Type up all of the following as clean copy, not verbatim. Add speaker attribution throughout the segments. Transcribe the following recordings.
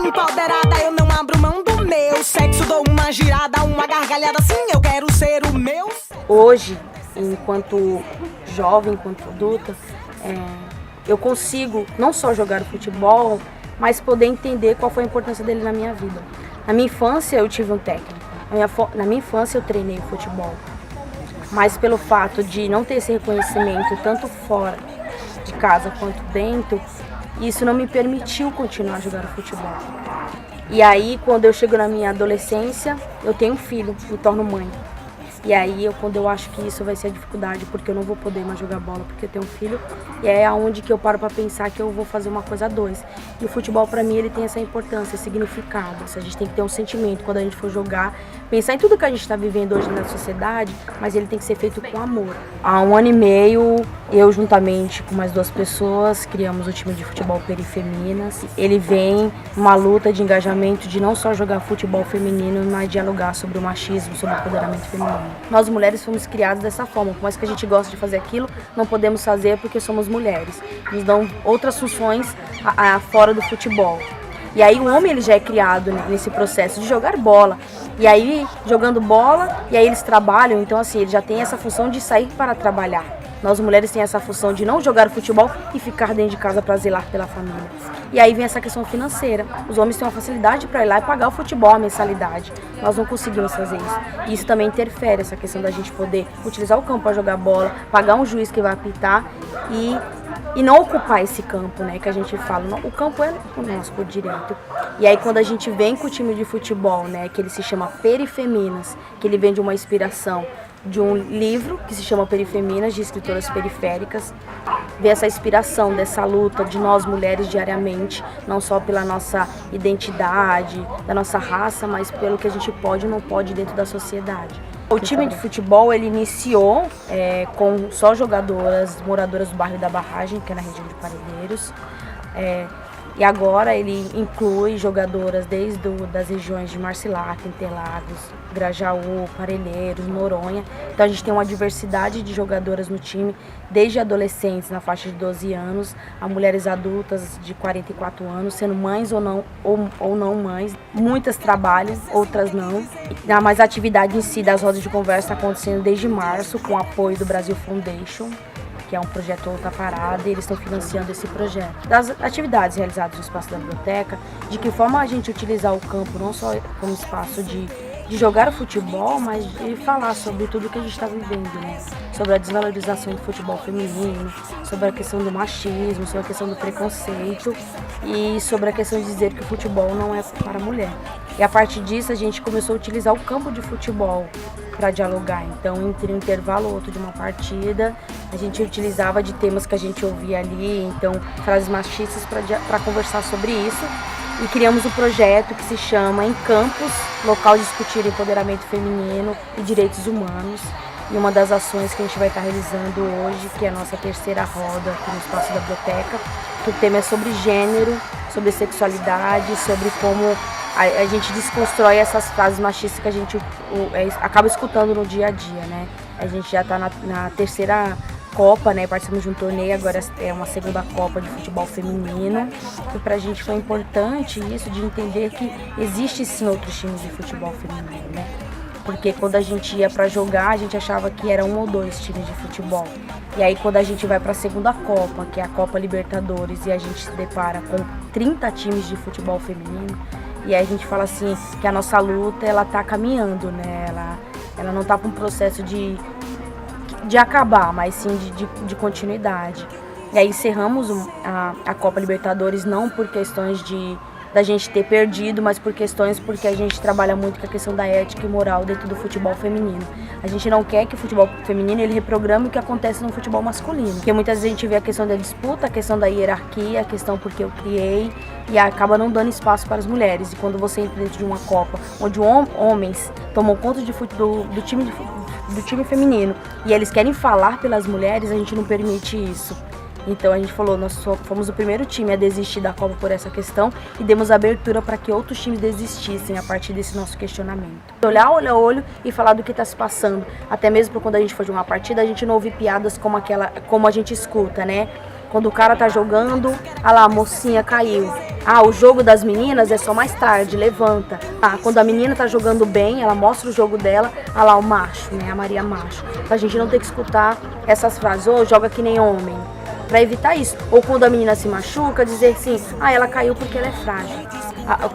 Speaker 1: empoderada, eu não abro mão do meu sexo. Dou uma girada, uma gargalhada, sim, eu quero ser o meu.
Speaker 2: Hoje, enquanto jovem, enquanto adulta, eu consigo não só jogar futebol, mas poder entender qual foi a importância dele na minha vida. Na minha infância eu tive um técnico, na minha infância eu treinei futebol, mas pelo fato de não ter esse reconhecimento tanto fora de casa quanto dentro, isso não me permitiu continuar jogando futebol. E aí, quando eu chego na minha adolescência, eu tenho um filho, me torno mãe. E aí, quando eu acho que isso vai ser a dificuldade, porque eu não vou poder mais jogar bola porque eu tenho um filho, e é aonde que eu paro para pensar que eu vou fazer uma coisa a dois. E o futebol, para mim, ele tem essa importância, esse significado. A gente tem que ter um sentimento quando a gente for jogar, pensar em tudo que a gente está vivendo hoje na sociedade, mas ele tem que ser feito com amor. Há 1 ano e meio, eu juntamente com mais 2 pessoas, criamos o time de futebol Perifeminas. Ele vem uma luta de engajamento de não só jogar futebol feminino, mas dialogar sobre o machismo, sobre o empoderamento feminino. Nós mulheres fomos criadas dessa forma, por mais que a gente goste de fazer aquilo, não podemos fazer porque somos mulheres. Nos dão outras funções fora do futebol. E aí o homem ele já é criado nesse processo de jogar bola. E aí, jogando bola, e aí eles trabalham, então assim, ele já tem essa função de sair para trabalhar. Nós mulheres temos essa função de não jogar futebol e ficar dentro de casa para zelar pela família. E aí vem essa questão financeira. Os homens têm uma facilidade para ir lá e pagar o futebol, a mensalidade. Nós não conseguimos fazer isso. E isso também interfere, essa questão da gente poder utilizar o campo para jogar bola, pagar um juiz que vai apitar e não ocupar esse campo, né? Que a gente fala, não, o campo é o nosso por direito. E aí quando a gente vem com o time de futebol, né? Que ele se chama Perifeminas, que ele vem de uma inspiração de um livro que se chama Perifeminas, de escritoras periféricas, ver essa inspiração dessa luta de nós mulheres diariamente, não só pela nossa identidade, da nossa raça, mas pelo que a gente pode ou não pode dentro da sociedade. O time de futebol ele iniciou com só jogadoras moradoras do bairro da Barragem, que é na região de Parelheiros. E agora ele inclui jogadoras desde das regiões de Marcilac, Interlagos, Grajaú, Parelheiros, Noronha. Então a gente tem uma diversidade de jogadoras no time, desde adolescentes na faixa de 12 anos, a mulheres adultas de 44 anos, sendo mães ou não mães. Muitas trabalham, outras não. Mas a atividade em si das rodas de conversa está acontecendo desde março, com o apoio do Brasil Foundation, que é um projeto Outra Parada, e eles estão financiando esse projeto. Das atividades realizadas no espaço da biblioteca, de que forma a gente utilizar o campo não só como espaço de jogar o futebol, mas de falar sobre tudo que a gente está vivendo, né? Sobre a desvalorização do futebol feminino, sobre a questão do machismo, sobre a questão do preconceito e sobre a questão de dizer que o futebol não é para a mulher. E a partir disso a gente começou a utilizar o campo de futebol para dialogar. Então, entre um intervalo ou outro de uma partida, a gente utilizava de temas que a gente ouvia ali, então frases machistas para conversar sobre isso. E criamos um projeto que se chama Em Campos, local de discutir empoderamento feminino e direitos humanos. E uma das ações que a gente vai estar realizando hoje, que é a nossa 3ª roda aqui no espaço da biblioteca, que o tema é sobre gênero, sobre sexualidade, sobre como a gente desconstrói essas frases machistas que a gente acaba escutando no dia a dia, né? A gente já está na 3ª Copa, né? Participamos de um torneio, agora é uma 2ª Copa de futebol feminino. E pra gente foi importante isso de entender que existe sim outros times de futebol feminino, né? Porque quando a gente ia para jogar, a gente achava que era 1 ou 2 times de futebol. E aí quando a gente vai para a 2ª Copa, que é a Copa Libertadores, e a gente se depara com 30 times de futebol feminino, e aí a gente fala assim que a nossa luta ela tá caminhando, né? Ela não tá para um processo de acabar, mas sim de continuidade. E aí encerramos a Copa Libertadores não por questões da gente ter perdido, mas porque a gente trabalha muito com a questão da ética e moral dentro do futebol feminino. A gente não quer que o futebol feminino ele reprograme o que acontece no futebol masculino. Porque muitas vezes a gente vê a questão da disputa, a questão da hierarquia, a questão porque eu criei, e acaba não dando espaço para as mulheres. E quando você entra dentro de uma Copa onde homens tomam conta do time feminino e eles querem falar pelas mulheres, a gente não permite isso. Então a gente falou, nós fomos o primeiro time a desistir da Copa por essa questão e demos abertura para que outros times desistissem a partir desse nosso questionamento. Olhar olho a olho e falar do que está se passando, até mesmo para quando a gente for de uma partida, a gente não ouvir piadas como a gente escuta, né? Quando o cara tá jogando, ah lá, a mocinha caiu. Ah, o jogo das meninas é só mais tarde, levanta. Ah, quando a menina tá jogando bem, ela mostra o jogo dela, ah lá o macho, né, a Maria macho. Pra gente não ter que escutar essas frases, ou joga que nem homem, pra evitar isso. Ou quando a menina se machuca, dizer assim, ah, ela caiu porque ela é frágil.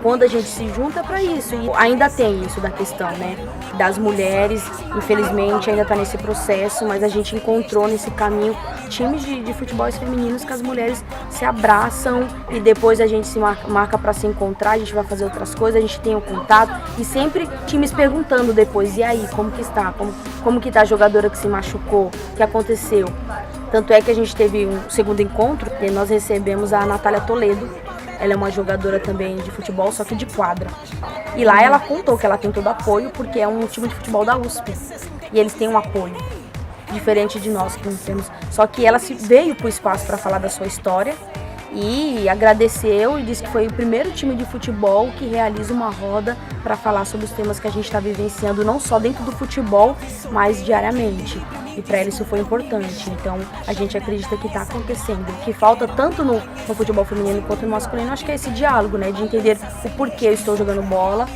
Speaker 2: Quando a gente se junta para isso, e ainda tem isso da questão, né, das mulheres, infelizmente ainda está nesse processo, mas a gente encontrou nesse caminho times de futebol femininos que as mulheres se abraçam e depois a gente se marca para se encontrar, a gente vai fazer outras coisas, a gente tem o contato e sempre times perguntando depois, e aí, como que está? Como que está a jogadora que se machucou? O que aconteceu? Tanto é que a gente teve um segundo encontro e nós recebemos a Natália Toledo. Ela é uma jogadora também de futebol, só que de quadra. E lá ela contou que ela tem todo apoio, porque é um time de futebol da USP. E eles têm um apoio, diferente de nós que não temos. Só que ela veio para o espaço para falar da sua história e agradeceu e disse que foi o primeiro time de futebol que realiza uma roda para falar sobre os temas que a gente está vivenciando, não só dentro do futebol, mas diariamente. E para ela isso foi importante. Então a gente acredita que está acontecendo. O que falta tanto no futebol feminino quanto no masculino, acho que é esse diálogo, né? De entender o porquê eu estou jogando bola,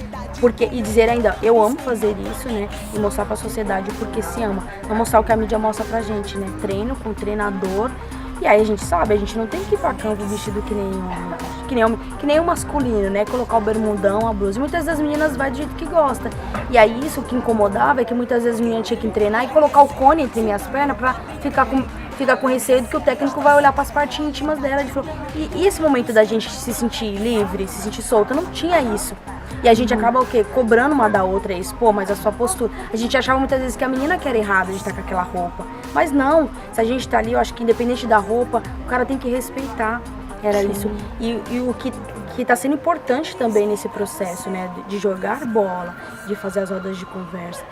Speaker 2: e dizer ainda, eu amo fazer isso, né? E mostrar para a sociedade o porquê se ama. Não mostrar o que a mídia mostra pra gente, né? Treino com treinador. E aí a gente sabe, a gente não tem que ir pra campo vestido que nem homem, que nem o masculino, né? Colocar o bermudão, a blusa. E muitas das meninas vai do jeito que gosta. E aí isso que incomodava é que muitas vezes as meninas tinham que treinar e colocar o cone entre minhas pernas pra ficar com receio de que o técnico vai olhar para as partes íntimas dela. E esse momento da gente se sentir livre, se sentir solta, não tinha isso. E a gente acaba o quê? Cobrando uma da outra isso. Pô, mas a sua postura... A gente achava muitas vezes que a menina que era errada de estar com aquela roupa. Mas não, se a gente tá ali, eu acho que independente da roupa, o cara tem que respeitar. Era isso. E o que tá sendo importante também nesse processo, né? De jogar bola, de fazer as rodas de conversa,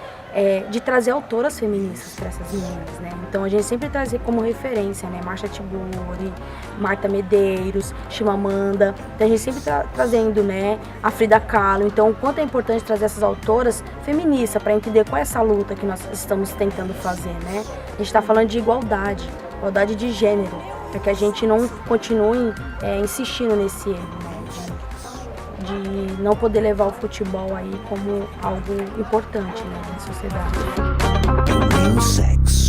Speaker 2: de trazer autoras feministas para essas meninas, né? Então a gente sempre traz como referência, né? Marcia Tiburi, Marta Medeiros, Chimamanda. Então a gente sempre trazendo, né? A Frida Kahlo. Então o quanto é importante trazer essas autoras feministas para entender qual é essa luta que nós estamos tentando fazer, né? A gente está falando de igualdade de gênero, para que a gente não continue insistindo nesse erro, né? De não poder levar o futebol aí como algo importante, né, na sociedade.
Speaker 3: Real Sex.